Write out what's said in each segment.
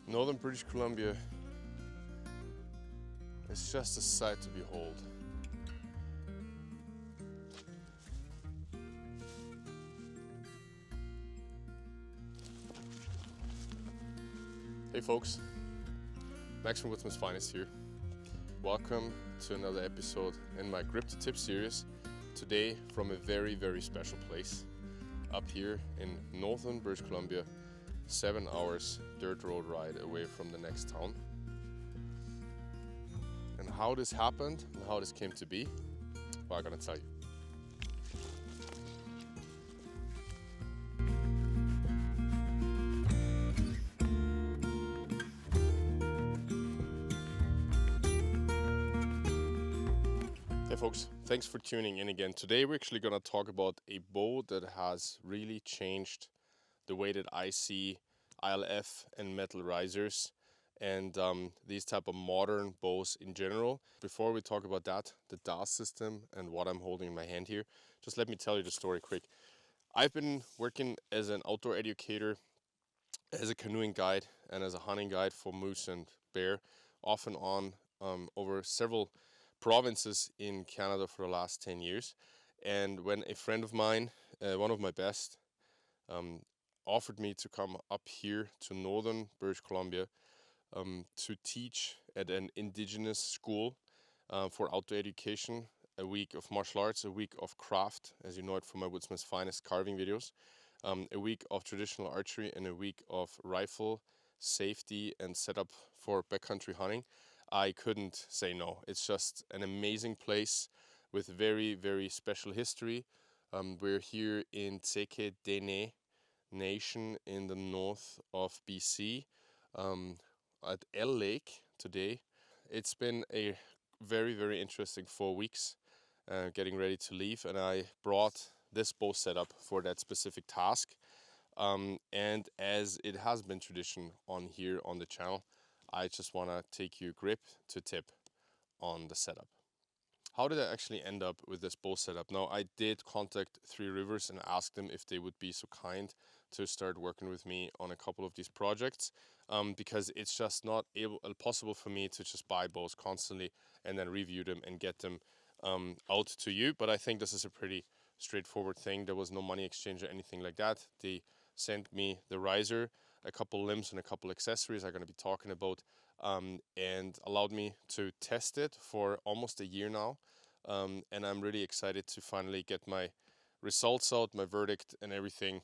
Northern British Columbia is just a sight to behold. Hey folks, Max from Woodsman's Finest here. Welcome to another episode in my Grip to Tip series. Today from a very, very special place up here in Northern British Columbia, 7 hours dirt road ride away from the next town. And how this happened and how this came to be, well, I'm gonna tell you. Hey folks, thanks for tuning in again. Today we're actually gonna talk about a bow that has really changed the way that I see ILF and metal risers and these type of modern bows in general. Before we talk about that, the Dalaa system and what I'm holding in my hand here, just let me tell you the story quick. I've been working as an outdoor educator, as a canoeing guide and as a hunting guide for moose and bear, off and on over several provinces in Canada for the last 10 years. And when a friend of mine, one of my best, offered me to come up here to Northern British Columbia to teach at an indigenous school for outdoor education, a week of martial arts, a week of craft, as you know it from my Woodsman's Finest carving videos, a week of traditional archery, and a week of rifle safety and setup for backcountry hunting, I couldn't say no. It's just an amazing place with very, very special history. We're here in Tseke Dene Nation in the north of BC at L Lake today. It's been a very, very interesting 4 weeks getting ready to leave, and I brought this bow setup for that specific task. And as it has been tradition on here on the channel, I just want to take you grip to tip on the setup. How did I actually end up with this bow setup? Now, I did contact Three Rivers and ask them if they would be so kind to start working with me on a couple of these projects, because it's just not possible for me to just buy bows constantly and then review them and get them out to you. But I think this is a pretty straightforward thing. There was no money exchange or anything like that. They sent me the riser, a couple limbs and a couple accessories I'm going to be talking about, and allowed me to test it for almost a year now. And I'm really excited to finally get my results out, my verdict and everything.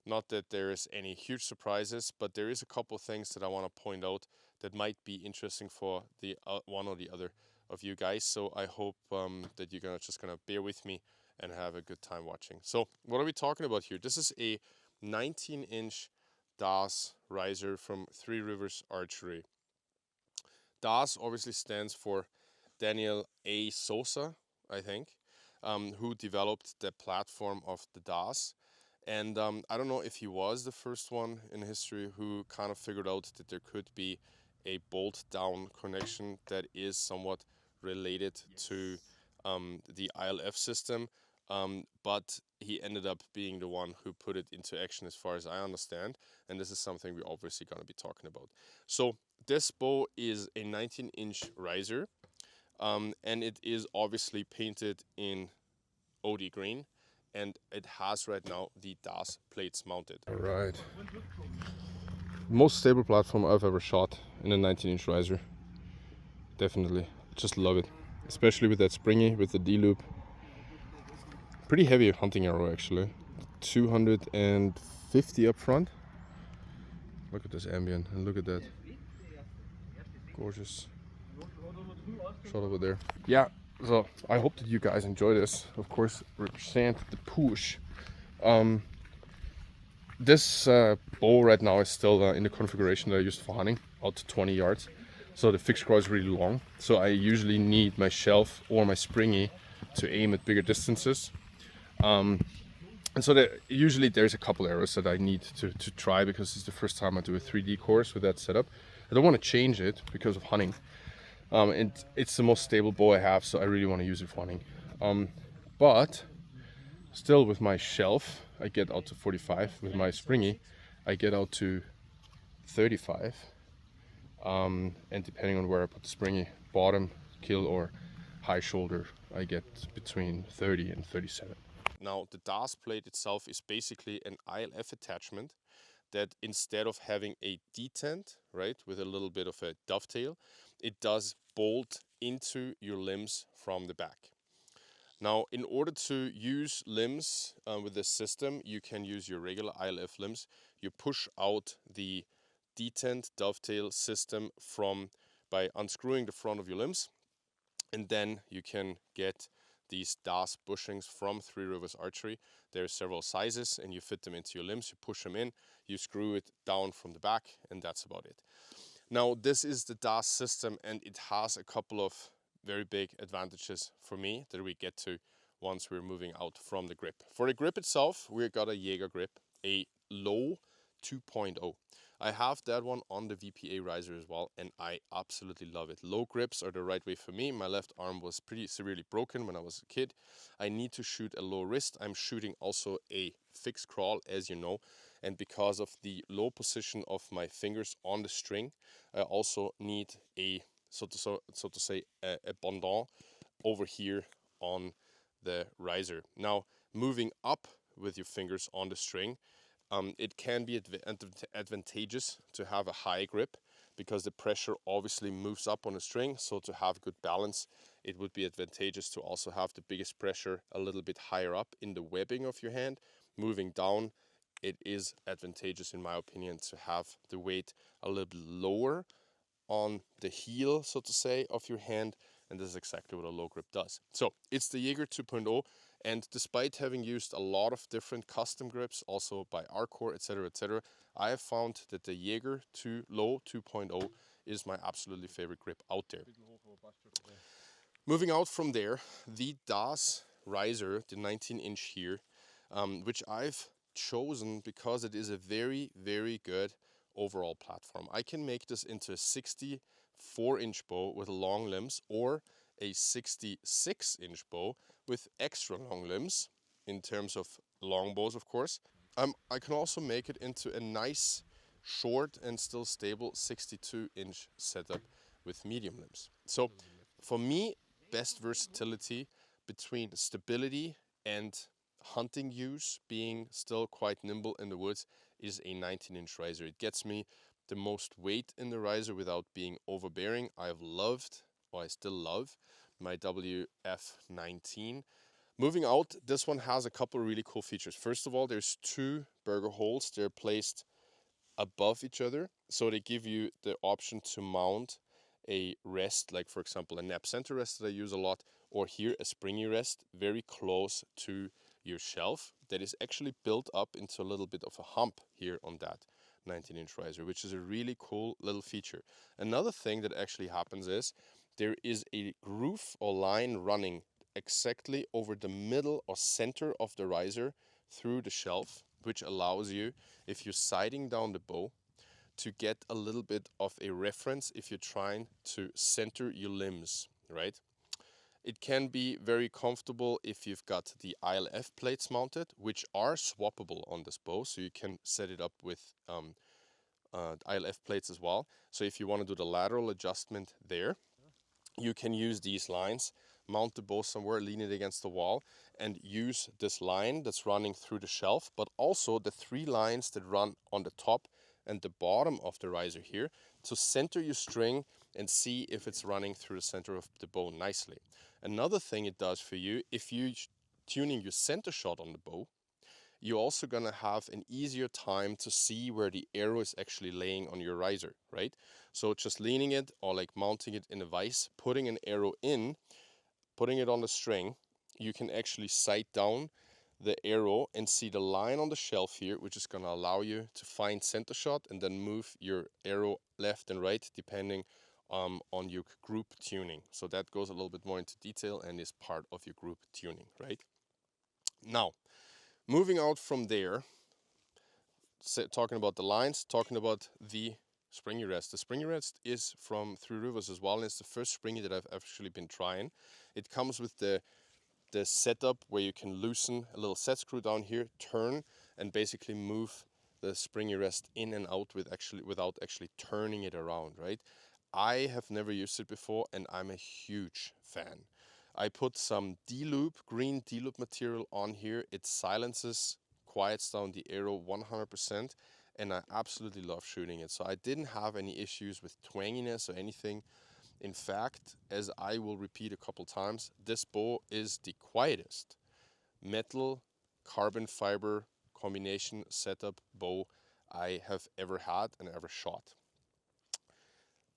Not that there is any huge surprises, but there is a couple of things that I want to point out that might be interesting for the one or the other of you guys. So I hope that you're just gonna bear with me and have a good time watching. So what are we talking about here? This is a 19-inch DAS riser from Three Rivers Archery. DAS obviously stands for Daniel A. Sosa, I think, who developed the platform of the DAS. And I don't know if he was the first one in history who kind of figured out that there could be a bolt down connection that is somewhat related to the ILF system. But he ended up being the one who put it into action as far as I understand. And this is something we're obviously going to be talking about. So this bow is a 19-inch riser, and it is obviously painted in OD green. And it has right now the DAS plates mounted. All right. Most stable platform I've ever shot in a 19-inch riser. Definitely. Just love it. Especially with that springy, with the D-loop. Pretty heavy hunting arrow actually. 250 up front. Look at this ambient and look at that. Gorgeous shot over there. Yeah. So I hope that you guys enjoy this. Of course, represent the push. This bow right now is still in the configuration that I used for hunting, out to 20 yards. So the fixed crawl is really long. So I usually need my shelf or my springy to aim at bigger distances. And so usually there's a couple arrows that I need to try because it's the first time I do a 3D course with that setup. I don't want to change it because of hunting. It's the most stable bow I have, so I really want to use it for hunting. But still with my shelf, I get out to 45. With my springy, I get out to 35. And depending on where I put the springy bottom kill or high shoulder, I get between 30 and 37. Now the DAS plate itself is basically an ILF attachment that instead of having a detent, right, with a little bit of a dovetail, it does bolt into your limbs from the back. Now, in order to use limbs with this system, you can use your regular ILF limbs. You push out the detent dovetail system by unscrewing the front of your limbs, and then you can get these DAS bushings from Three Rivers Archery. There are several sizes, and you fit them into your limbs. You push them in, you screw it down from the back, and that's about it. Now, this is the DAS system, and it has a couple of very big advantages for me that we get to once we're moving out from the grip. For the grip itself, we got a Jaeger grip, a low 2.0. I have that one on the VPA riser as well, and I absolutely love it. Low grips are the right way for me. My left arm was pretty severely broken when I was a kid. I need to shoot a low wrist. I'm shooting also a fixed crawl, as you know, and because of the low position of my fingers on the string, I also need a so to say a pendant over here on the riser. Now, moving up with your fingers on the string, it can be advantageous to have a high grip because the pressure obviously moves up on the string. So to have good balance, it would be advantageous to also have the biggest pressure a little bit higher up in the webbing of your hand. Moving down, it is advantageous in my opinion to have the weight a little bit lower on the heel, so to say, of your hand, and this is exactly what a low grip does. So it's the Jaeger 2.0, and despite having used a lot of different custom grips, also by Arcor, etc., I have found that the Jaeger Low 2.0 is my absolutely favorite grip out there. Moving out from there, the DAS riser, the 19-inch here, which I've chosen because it is a very, very good overall platform. I can make this into a 64-inch bow with long limbs or a 66-inch bow with extra long limbs in terms of longbows, of course. I can also make it into a nice, short and still stable 62-inch setup with medium limbs. So for me, best versatility between stability and hunting use, being still quite nimble in the woods, is a 19-inch riser. It gets me the most weight in the riser without being overbearing. I've loved, or I still love, my WF-19. Moving out, this one has a couple of really cool features. First of all, there's two burger holes. They're placed above each other, so they give you the option to mount a rest, like for example a nap center rest that I use a lot, or here a springy rest very close to your shelf that is actually built up into a little bit of a hump here on that 19-inch riser, which is a really cool little feature. Another thing that actually happens is there is a groove or line running exactly over the middle or center of the riser through the shelf, which allows you, if you're sighting down the bow, to get a little bit of a reference if you're trying to center your limbs, right? It can be very comfortable if you've got the ILF plates mounted, which are swappable on this bow, so you can set it up with ILF plates as well. So if you want to do the lateral adjustment there, you can use these lines, mount the bow somewhere, lean it against the wall, and use this line that's running through the shelf, but also the three lines that run on the top and the bottom of the riser here to center your string and see if it's running through the center of the bow nicely. Another thing it does for you, if you're tuning your center shot on the bow, you're also gonna have an easier time to see where the arrow is actually laying on your riser, right? So just leaning it or like mounting it in a vise, putting an arrow in, putting it on the string, you can actually sight down the arrow and see the line on the shelf here, which is gonna allow you to find center shot and then move your arrow left and right depending on your group tuning. So that goes a little bit more into detail and is part of your group tuning, right? Now, moving out from there, talking about the lines, talking about the springy rest. The springy rest is from Three Rivers as well, and it's the first springy that I've actually been trying. It comes with the setup where you can loosen a little set screw down here, turn, and basically move the springy rest in and out without actually turning it around, right? I have never used it before and I'm a huge fan. I put some D-loop, green D-loop material on here. It silences, quiets down the arrow 100%, and I absolutely love shooting it. So I didn't have any issues with twanginess or anything. In fact, as I will repeat a couple times, this bow is the quietest metal carbon fiber combination setup bow I have ever had and ever shot.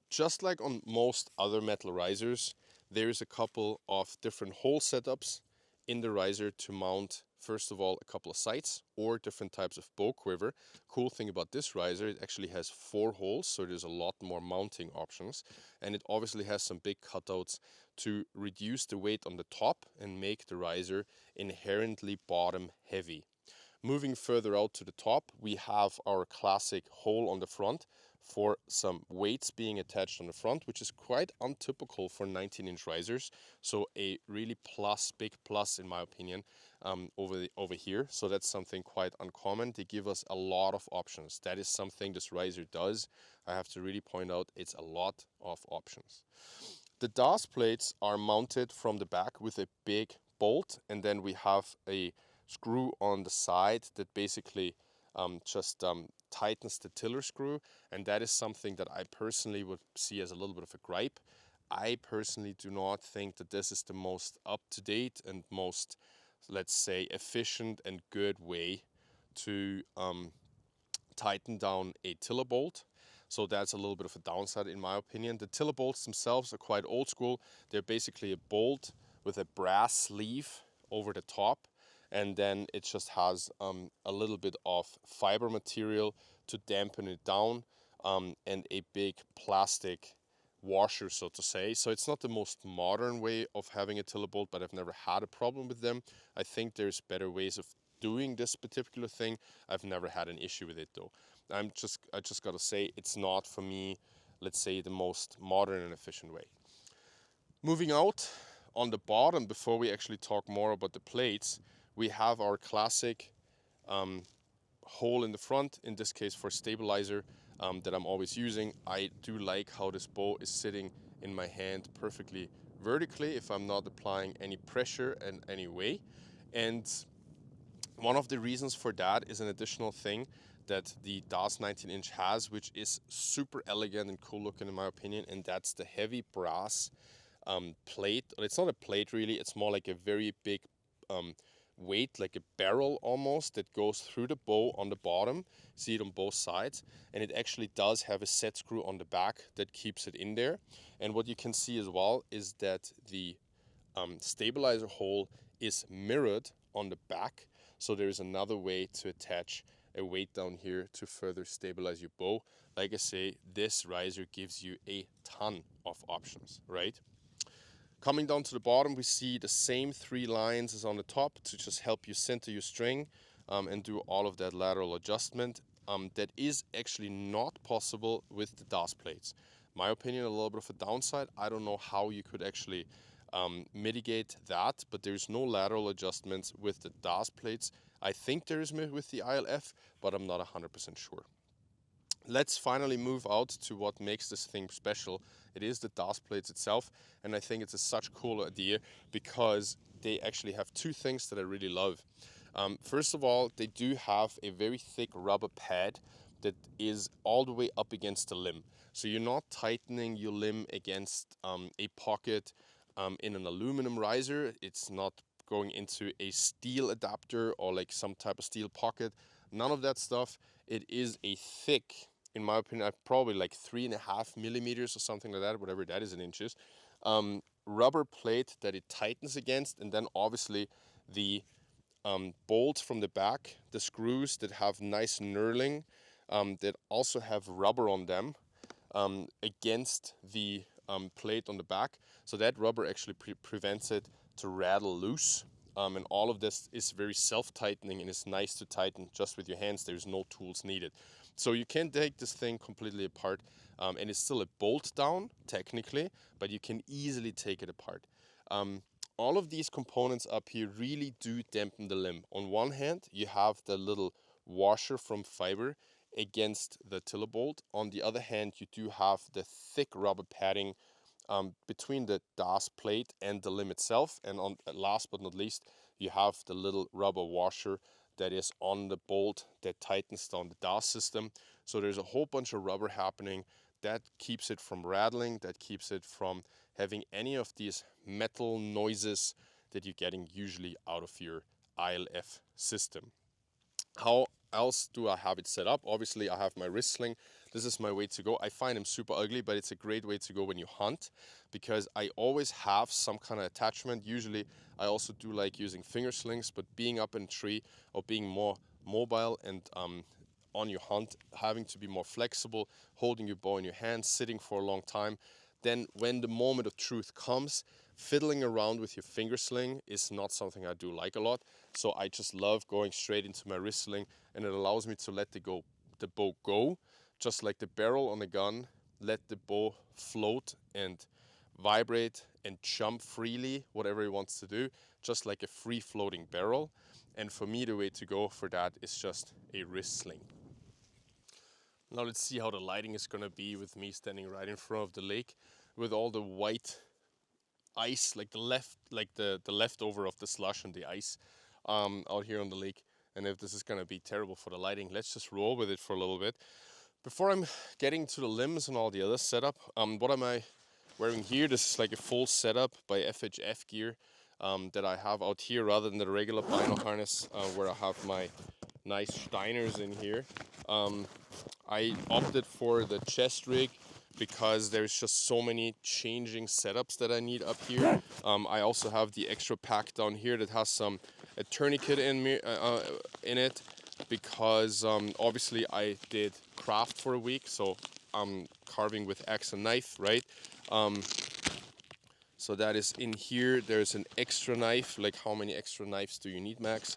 Just like on most other metal risers, there is a couple of different hole setups in the riser to mount, first of all, a couple of sights or different types of bow quiver. Cool thing about this riser, it actually has 4 holes, so there's a lot more mounting options. And it obviously has some big cutouts to reduce the weight on the top and make the riser inherently bottom heavy. Moving further out to the top, we have our classic hole on the front for some weights being attached on the front, which is quite untypical for 19-inch risers. So a really big plus in my opinion over here. So that's something quite uncommon. They give us a lot of options. That is something this riser does. I have to really point out, it's a lot of options. The DAS plates are mounted from the back with a big bolt, and then we have a screw on the side that basically just tightens the tiller screw, and that is something that I personally would see as a little bit of a gripe. I personally do not think that this is the most up-to-date and most, let's say, efficient and good way to tighten down a tiller bolt. So that's a little bit of a downside in my opinion. The tiller bolts themselves are quite old school. They're basically a bolt with a brass sleeve over the top, and then it just has a little bit of fiber material to dampen it down, and a big plastic washer, so to say. So it's not the most modern way of having a tiller bolt, but I've never had a problem with them. I think there's better ways of doing this particular thing. I've never had an issue with it though. I just gotta say, it's not for me, let's say, the most modern and efficient way. Moving out on the bottom, before we actually talk more about the plates, we have our classic hole in the front, in this case for stabilizer, that I'm always using. I do like how this bow is sitting in my hand perfectly vertically if I'm not applying any pressure in any way. And one of the reasons for that is an additional thing that the DAS 19-inch has, which is super elegant and cool looking in my opinion, and that's the heavy brass plate. It's not a plate really, it's more like a very big weight, like a barrel almost, that goes through the bow on the bottom. See it on both sides, and it actually does have a set screw on the back that keeps it in there. And what you can see as well is that the stabilizer hole is mirrored on the back, so there's another way to attach a weight down here to further stabilize your bow. Like I say, this riser gives you a ton of options, right? Coming down to the bottom, we see the same 3 lines as on the top to just help you center your string and do all of that lateral adjustment. That is actually not possible with the DAS plates. My opinion, a little bit of a downside. I don't know how you could actually mitigate that, but there's no lateral adjustments with the DAS plates. I think there is with the ILF, but I'm not 100% sure. Let's finally move out to what makes this thing special. It is the DAS plates itself, and I think it's such a cool idea because they actually have 2 things that I really love. First of all, they do have a very thick rubber pad that is all the way up against the limb. So you're not tightening your limb against a pocket in an aluminum riser. It's not going into a steel adapter or like some type of steel pocket. None of that stuff. It is a thick, in my opinion, probably like 3.5 millimeters or something like that, whatever that is in inches, rubber plate that it tightens against, and then obviously the bolts from the back, the screws that have nice knurling, that also have rubber on them against the plate on the back. So that rubber actually prevents it to rattle loose. And all of this is very self-tightening, and it's nice to tighten just with your hands. There's no tools needed. So you can take this thing completely apart, and it's still a bolt down technically, but you can easily take it apart. All of these components up here really do dampen the limb. On one hand, you have the little washer from fiber against the tiller bolt. On the other hand, you do have the thick rubber padding between the DAS plate and the limb itself. And on last but not least, you have the little rubber washer that is on the bolt that tightens down the DAS system. So there's a whole bunch of rubber happening that keeps it from rattling, that keeps it from having any of these metal noises that you're getting usually out of your ILF system. How else do I have it set up? Obviously, I have my wrist sling. This is my way to go. I find them super ugly, but it's a great way to go when you hunt, because I always have some kind of attachment. Usually, I also do like using finger slings, but being up in a tree or being more mobile and on your hunt, having to be more flexible, holding your bow in your hand, sitting for a long time, then when the moment of truth comes, fiddling around with your finger sling is not something I do like a lot. So I just love going straight into my wrist sling, and it allows me to let the bow go, just like the barrel on a gun. Let the bow float and vibrate and jump freely, whatever it wants to do, just like a free floating barrel. And for me, the way to go for that is just a wrist sling. Now let's see how the lighting is gonna be with me standing right in front of the lake with all the white ice, like the leftover of the slush and the ice out here on the lake. And if this is gonna be terrible for the lighting, let's just roll with it for a little bit. Before I'm getting to the limbs and all the other setup, what am I wearing here? This is like a full setup by FHF gear that I have out here, rather than the regular bino harness where I have my nice Steiners in here. I opted for the chest rig because there's just so many changing setups that I need up here. I also have the extra pack down here that has a tourniquet in it, because obviously I did craft for a week, so I'm carving with axe and knife, right? So that is in here. There's an extra knife. Like, how many extra knives do you need, Max?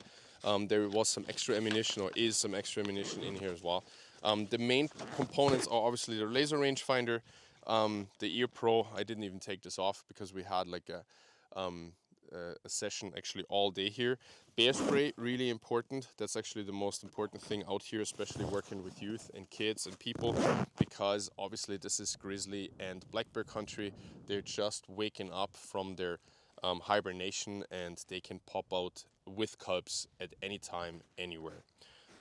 There was some extra ammunition, or is some extra ammunition in here as well. The main components are obviously the laser rangefinder, the Ear Pro. I didn't even take this off because we had like a session actually all day here. Bear spray, really important. That's actually the most important thing out here, especially working with youth and kids and people, because obviously this is grizzly and black bear country. They're just waking up from their hibernation, and they can pop out with cubs at any time, anywhere.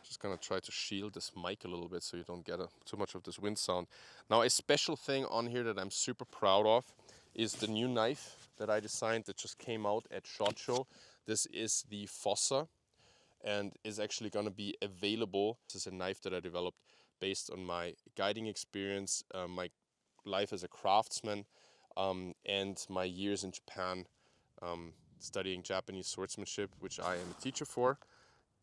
Just gonna try to shield this mic a little bit so you don't get too much of this wind sound. Now, a special thing on here that I'm super proud of is the new knife that I designed that just came out at SHOT Show. This is the Fossa, and is actually gonna be available. This is a knife that I developed based on my guiding experience, my life as a craftsman, and my years in Japan studying Japanese swordsmanship, which I am a teacher for.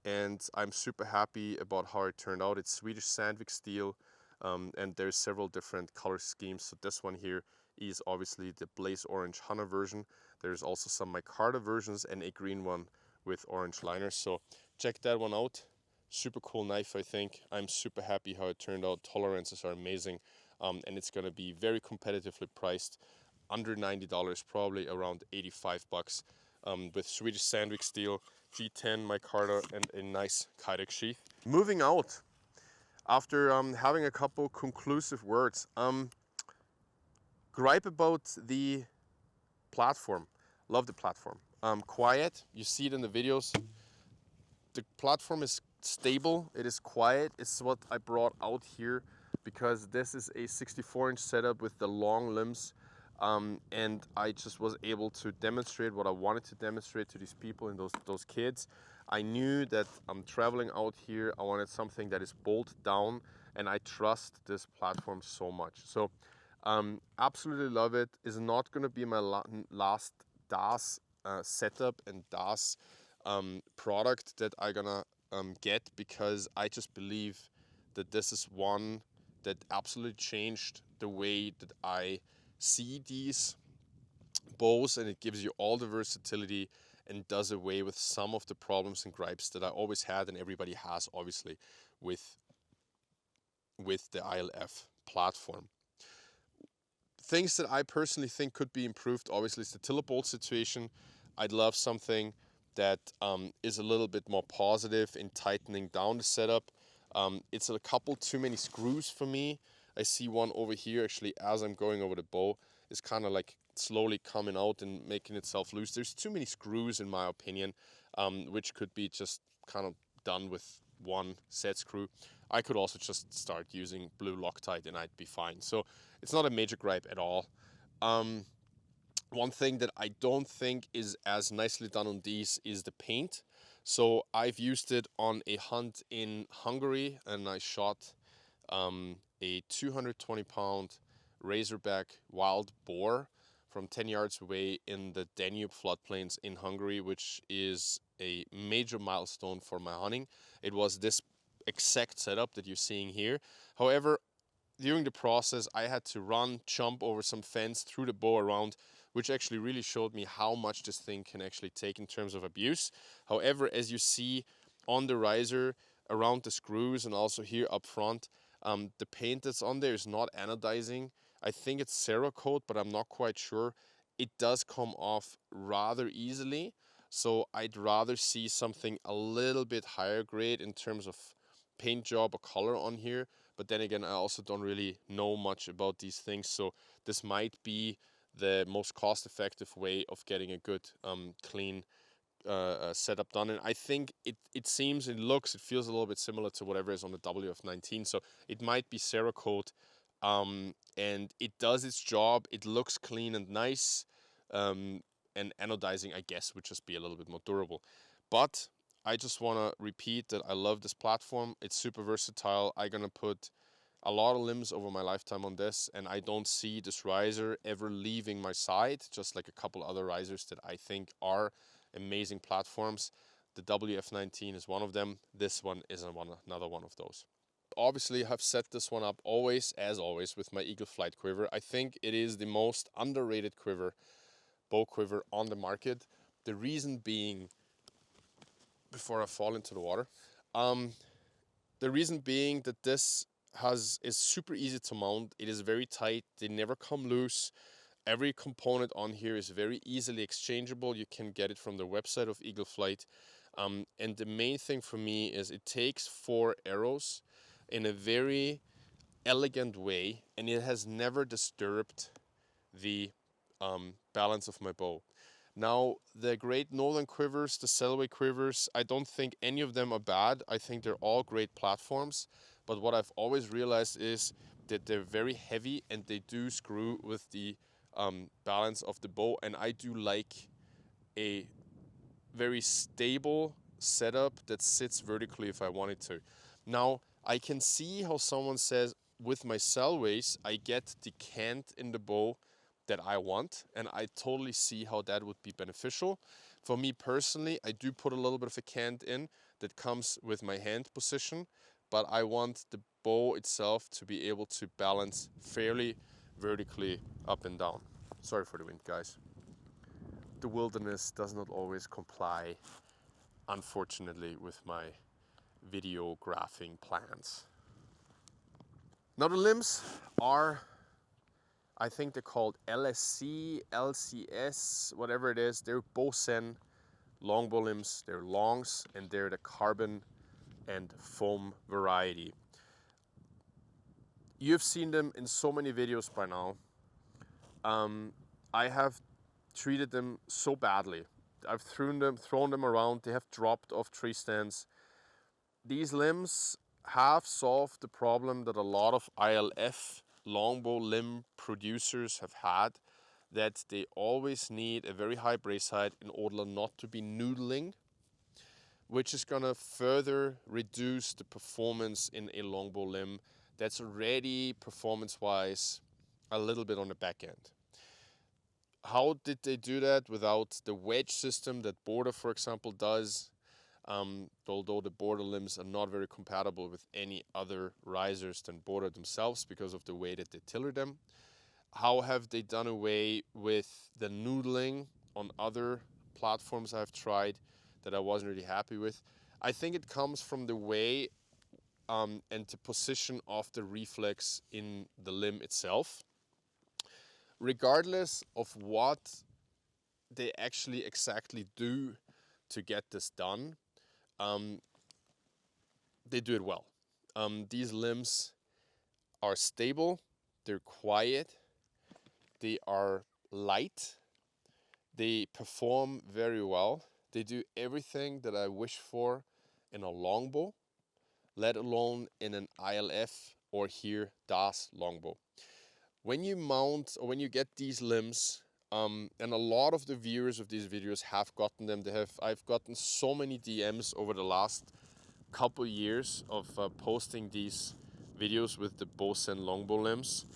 And I'm super happy about how it turned out. It's Swedish Sandvik steel, and there's several different color schemes. So this one here is obviously the Blaze Orange Hunter version. There's also some micarta versions and a green one with orange liners. So check that one out. Super cool knife, I think. I'm super happy how it turned out. Tolerances are amazing, and it's gonna be very competitively priced, under $90, probably around 85 bucks, with Swedish Sandvik steel, G10 micarta, and a nice Kydex sheath. Moving out, after having a couple conclusive words, gripe about the platform. Love the platform. Quiet, you see it in the videos. The platform is stable, it is quiet. It's what I brought out here, because this is a 64-inch setup with the long limbs. And I just was able to demonstrate what I wanted to demonstrate to these people and those kids. I knew that I'm traveling out here. I wanted something that is bolted down, and I trust this platform so much. So absolutely love it. It's not going to be my last DAS setup and DAS product that I'm gonna get, because I just believe that this is one that absolutely changed the way that I see these bows, and it gives you all the versatility and does away with some of the problems and gripes that I always had, and everybody has obviously with the ILF platform. Things that I personally think could be improved, obviously, is the tiller bolt situation. I'd love something that is a little bit more positive in tightening down the setup. It's a couple too many screws for me. I see one over here actually as I'm going over the bow. It's kind of like slowly coming out and making itself loose. There's too many screws in my opinion, which could be just kind of done with one set screw. I could also just start using blue Loctite and I'd be fine. So it's not a major gripe at all. One thing that I don't think is as nicely done on these is the paint. So I've used it on a hunt in Hungary and I shot a 220-pound razorback wild boar from 10 yards away in the Danube floodplains in Hungary, which is a major milestone for my hunting. It was this exact setup that you're seeing here. However, during the process, I had to run, jump over some fence, through the bow around, which actually really showed me how much this thing can actually take in terms of abuse. However, as you see on the riser, around the screws and also here up front, the paint that's on there is not anodizing. I think it's Cerakote, but I'm not quite sure. It does come off rather easily, so I'd rather see something a little bit higher grade in terms of paint job or color on here. But then again, I also don't really know much about these things, so this might be the most cost-effective way of getting a good clean setup done. And I think it seems, it looks, it feels a little bit similar to whatever is on the WF-19, so it might be Cerakote, and it does its job. It looks clean and nice, and anodizing, I guess, would just be a little bit more durable. But I just want to repeat that I love this platform. It's super versatile. I'm gonna put a lot of limbs over my lifetime on this, and I don't see this riser ever leaving my side, just like a couple other risers that I think are amazing platforms. The WF-19 is one of them. This one is another one of those. Obviously, I have set this one up always, as always, with my Eagle Flight quiver. I think it is the most underrated quiver, bow quiver on the market. The reason being, before I fall into the water, the reason being that this is super easy to mount. It is very tight. They never come loose. Every component on here is very easily exchangeable. You can get it from the website of Eagle Flight. And the main thing for me is it takes 4 arrows in a very elegant way, and it has never disturbed the balance of my bow. Now, the Great Northern quivers, the Selway quivers, I don't think any of them are bad. I think they're all great platforms. But what I've always realized is that they're very heavy and they do screw with the balance of the bow. And I do like a very stable setup that sits vertically if I wanted to. Now, I can see how someone says, with my Selways, I get the cant in the bow that I want, and I totally see how that would be beneficial. For me personally, I do put a little bit of a cant in that comes with my hand position, but I want the bow itself to be able to balance fairly vertically up and down. Sorry for the wind, guys. The wilderness does not always comply, unfortunately, with my videographing plans. Now the limbs are, I think they're called LSC, LCS, whatever it is. They're Bosen longbow limbs. They're longs, and they're the carbon and foam variety. You've seen them in so many videos by now. I have treated them so badly. I've thrown them around. They have dropped off tree stands. These limbs have solved the problem that a lot of ILF longbow limb producers have had, that they always need a very high brace height in order not to be noodling, which is going to further reduce the performance in a longbow limb that's already performance-wise a little bit on the back end. How did they do that without the wedge system that Border, for example, does? Although the Border limbs are not very compatible with any other risers than Border themselves because of the way that they tiller them. How have they done away with the noodling on other platforms I've tried that I wasn't really happy with? I think it comes from the way and the position of the reflex in the limb itself. Regardless of what they actually exactly do to get this done, they do it well. These limbs are stable, they're quiet, they are light, they perform very well. They do everything that I wish for in a longbow, let alone in an ILF or here Das longbow. When you mount or when you get these limbs, and a lot of the viewers of these videos have gotten them. I've gotten so many DMs over the last couple years of posting these videos with the Bosen longbow limbs,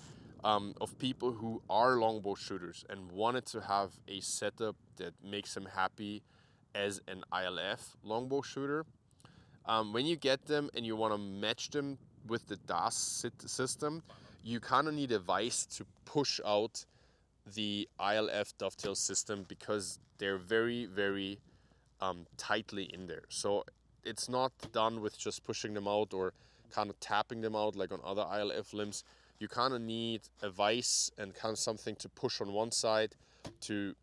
of people who are longbow shooters and wanted to have a setup that makes them happy as an ILF longbow shooter. When you get them and you want to match them with the DAS system, you kind of need a vise to push out the ILF dovetail system because they're very, very tightly in there. So it's not done with just pushing them out or kind of tapping them out like on other ILF limbs. You kind of need a vise and kind of something to push on one side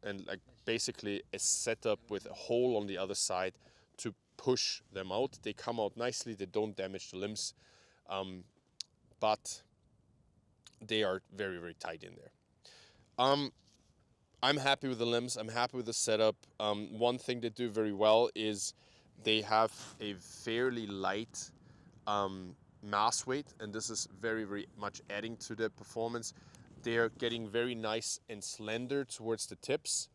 and like basically a setup with a hole on the other side to push them out. They come out nicely, they don't damage the limbs, but they are very, very tight in there. I'm happy with the limbs. I'm happy with the setup. One thing they do very well is they have a fairly light mass weight, and this is very, very much adding to the performance. They are getting very nice and slender towards the tips,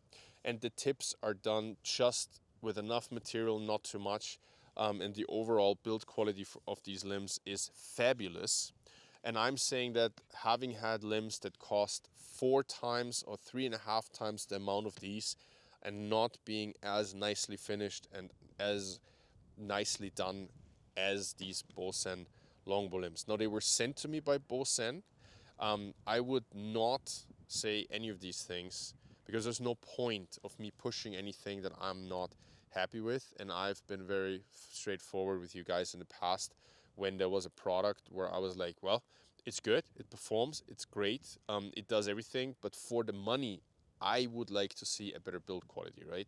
and the tips are done just with enough material, not too much, and the overall build quality of these limbs is fabulous. And I'm saying that having had limbs that cost 4 times or 3.5 times the amount of these and not being as nicely finished and as nicely done as these Bosen longbow limbs. Now, they were sent to me by Bosen. I would not say any of these things because there's no point of me pushing anything that I'm not happy with. And I've been very straightforward with you guys in the past when there was a product where I was like, well, it's good, it performs, it's great, it does everything, but for the money, I would like to see a better build quality, right?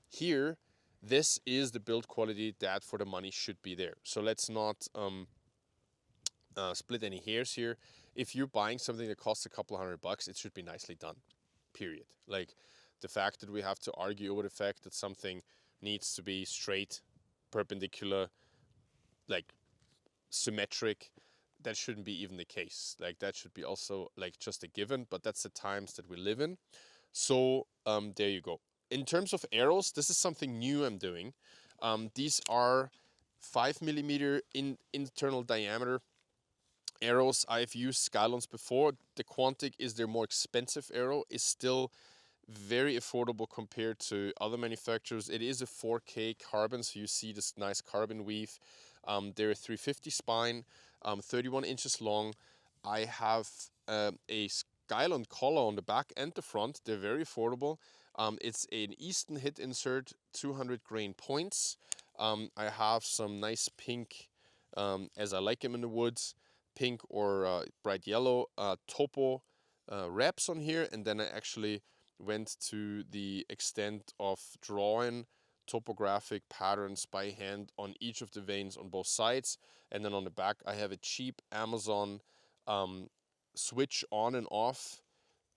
Here, this is the build quality that for the money should be there. So let's not split any hairs here. If you're buying something that costs a couple $100, it should be nicely done, period. Like the fact that we have to argue over the fact that something needs to be straight, perpendicular, like symmetric, that shouldn't be even the case. Like that should be also like just a given, but that's the times that we live in. So there you go. In terms of arrows, this is something new I'm doing. These are 5mm internal diameter arrows. I've used Skylons before. The Quantic is their more expensive arrow, is still very affordable compared to other manufacturers. It is a 4K carbon, so you see this nice carbon weave. They're a 350 spine, 31 inches long. I have a Skylon collar on the back and the front. They're very affordable. It's an Easton hit insert, 200 grain points. I have some nice pink, as I like them in the woods, pink or bright yellow topo wraps on here, and then I actually went to the extent of drawing topographic patterns by hand on each of the veins on both sides. And then on the back I have a cheap Amazon switch on and off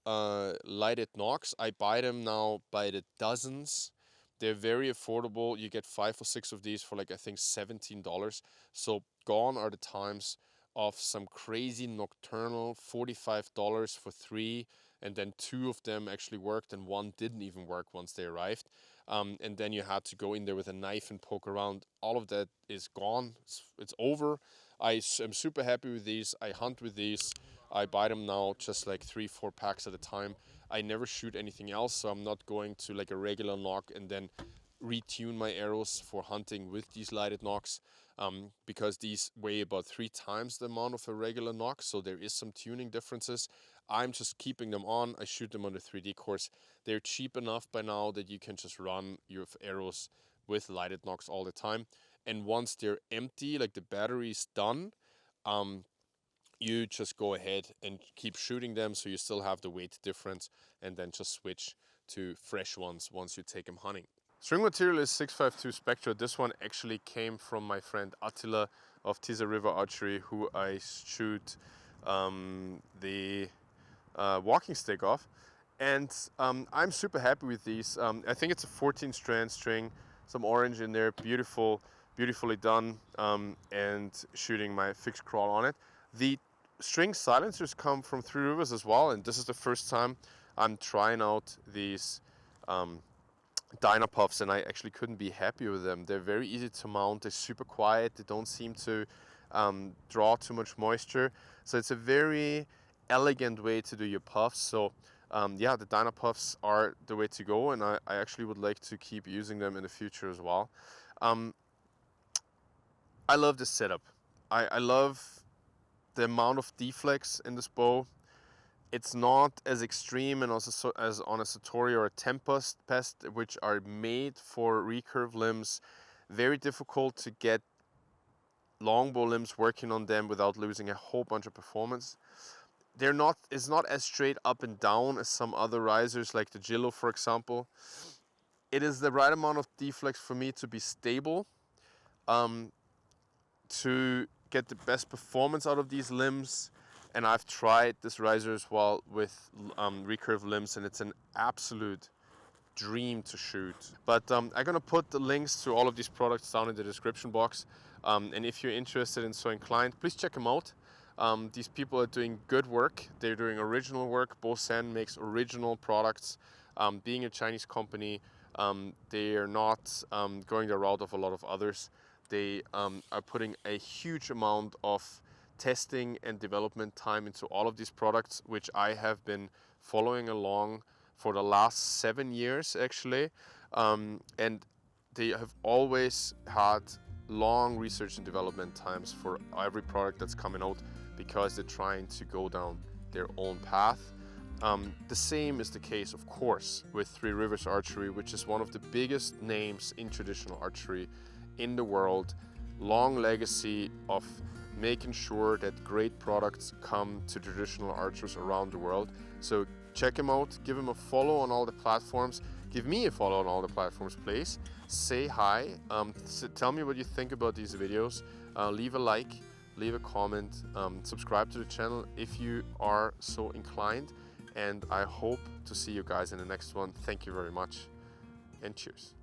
lighted knocks. I buy them now by the dozens. They're very affordable. You get 5 or 6 of these for like I think $17. So gone are the times of some crazy nocturnal $45 for 3, and then 2 of them actually worked and 1 didn't even work once they arrived. And then you had to go in there with a knife and poke around. All of that is gone. It's over. I am super happy with these. I hunt with these. I buy them now just like 3-4 packs at a time. I never shoot anything else, so I'm not going to like a regular knock and then retune my arrows for hunting with these lighted knocks, because these weigh about 3 times the amount of a regular knock, so there is some tuning differences. I'm just keeping them on. I shoot them on the 3D course. They're cheap enough by now that you can just run your arrows with lighted knocks all the time. And once they're empty, like the battery's done, you just go ahead and keep shooting them so you still have the weight difference, and then just switch to fresh ones once you take them hunting. String material is 652 Spectra. This one actually came from my friend Attila of Tisa River Archery, who I shoot the walking stick off. And I'm super happy with these. I think it's a 14 strand string, some orange in there, beautifully done, and shooting my fixed crawl on it. The string silencers come from Three Rivers as well, and this is the first time I'm trying out these Dynapuffs, and I actually couldn't be happier with them. They're very easy to mount, they're super quiet, they don't seem to draw too much moisture. So it's a very elegant way to do your puffs. So yeah, the Dynapuffs are the way to go, and I actually would like to keep using them in the future as well. I love this setup. I love the amount of deflex in this bow. It's not as extreme and also as on a Satori or a Tempest, which are made for recurve limbs. Very difficult to get longbow limbs working on them without losing a whole bunch of performance. It's not as straight up and down as some other risers like the Gillo, for example. It is the right amount of deflex for me to be stable, to get the best performance out of these limbs. And I've tried this riser as well with recurve limbs, and it's an absolute dream to shoot. But I'm gonna put the links to all of these products down in the description box. And if you're interested and so inclined, please check them out. These people are doing good work. They're doing original work. Bosen makes original products. Being a Chinese company, they are not going the route of a lot of others. They are putting a huge amount of testing and development time into all of these products, which I have been following along for the last 7 years actually. And they have always had long research and development times for every product that's coming out, because they're trying to go down their own path. The same is the case, of course, with Three Rivers Archery, which is one of the biggest names in traditional archery in the world. Long legacy of making sure that great products come to traditional archers around the world. So check them out, give them a follow on all the platforms, give me a follow on all the platforms, please. Say hi, tell me what you think about these videos, leave a like, leave a comment, subscribe to the channel if you are so inclined, and I hope to see you guys in the next one. Thank you very much, and cheers.